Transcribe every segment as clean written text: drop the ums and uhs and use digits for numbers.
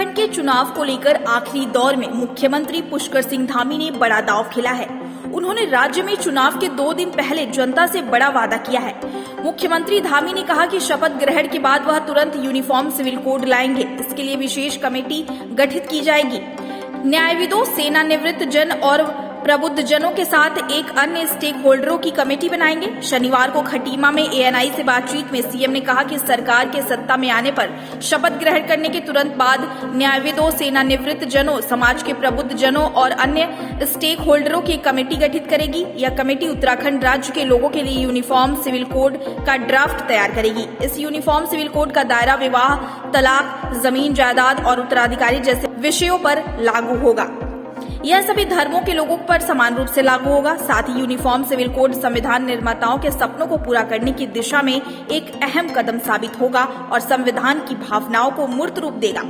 उत्तराखंड के चुनाव को लेकर आखिरी दौर में मुख्यमंत्री पुष्कर सिंह धामी ने बड़ा दांव खेला है। उन्होंने राज्य में चुनाव के 2 दिन पहले जनता से बड़ा वादा किया है। मुख्यमंत्री धामी ने कहा कि शपथ ग्रहण के बाद वह तुरंत यूनिफॉर्म सिविल कोड लाएंगे। इसके लिए विशेष कमेटी गठित की जाएगी। न्यायविदों, सेवानिवृत्त जन और प्रबुद्ध जनों के साथ एक अन्य स्टेक होल्डरों की कमेटी बनाएंगे। शनिवार को खटीमा में एएनआई से बातचीत में सीएम ने कहा कि सरकार के सत्ता में आने पर शपथ ग्रहण करने के तुरंत बाद न्यायविदों, सेवानिवृत्त जनों, समाज के प्रबुद्ध जनों और अन्य स्टेक होल्डरों की कमेटी गठित करेगी। यह कमेटी उत्तराखंड राज्य के लोगों के लिए यूनिफॉर्म सिविल कोड का ड्राफ्ट तैयार करेगी। इस यूनिफॉर्म सिविल कोड का दायरा विवाह, तलाक, जमीन जायदाद और उत्तराधिकारी जैसे विषयों पर लागू होगा। यह सभी धर्मों के लोगों पर समान रूप से लागू होगा। साथ ही यूनिफॉर्म सिविल कोड संविधान निर्माताओं के सपनों को पूरा करने की दिशा में एक अहम कदम साबित होगा और संविधान की भावनाओं को मूर्त रूप देगा।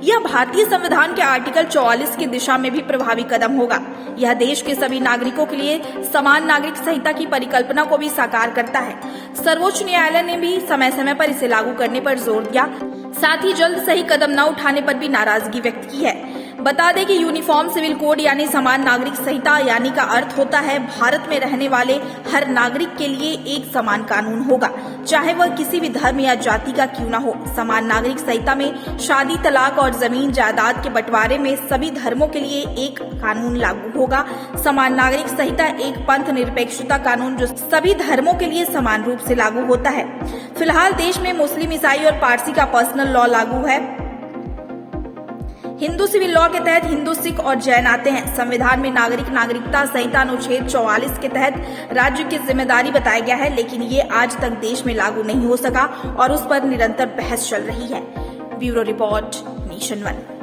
यह भारतीय संविधान के आर्टिकल 44 की दिशा में भी प्रभावी कदम होगा। यह देश के सभी नागरिकों के लिए समान नागरिक संहिता की परिकल्पना को भी साकार करता है। सर्वोच्च न्यायालय ने भी समय समय पर इसे लागू करने पर जोर दिया, साथ ही जल्द सही कदम न उठाने पर भी नाराजगी व्यक्त की है। बता दें कि यूनिफॉर्म सिविल कोड यानी समान नागरिक संहिता यानी का अर्थ होता है भारत में रहने वाले हर नागरिक के लिए एक समान कानून होगा, चाहे वह किसी भी धर्म या जाति का क्यों न हो। समान नागरिक संहिता में शादी, तलाक और जमीन जायदाद के बंटवारे में सभी धर्मों के लिए एक कानून लागू होगा। समान नागरिक संहिता एक पंथ निरपेक्षता कानून जो सभी धर्मों के लिए समान रूप से लागू होता है। फिलहाल देश में मुस्लिम, ईसाई और पारसी का पर्सनल लॉ लागू है। हिंदू सिविल लॉ के तहत हिंदू, सिख और जैन आते हैं। संविधान में नागरिकता संहिता अनुच्छेद 44 के तहत राज्य की जिम्मेदारी बताया गया है, लेकिन ये आज तक देश में लागू नहीं हो सका और उस पर निरंतर बहस चल रही है। Bureau report, nation 1।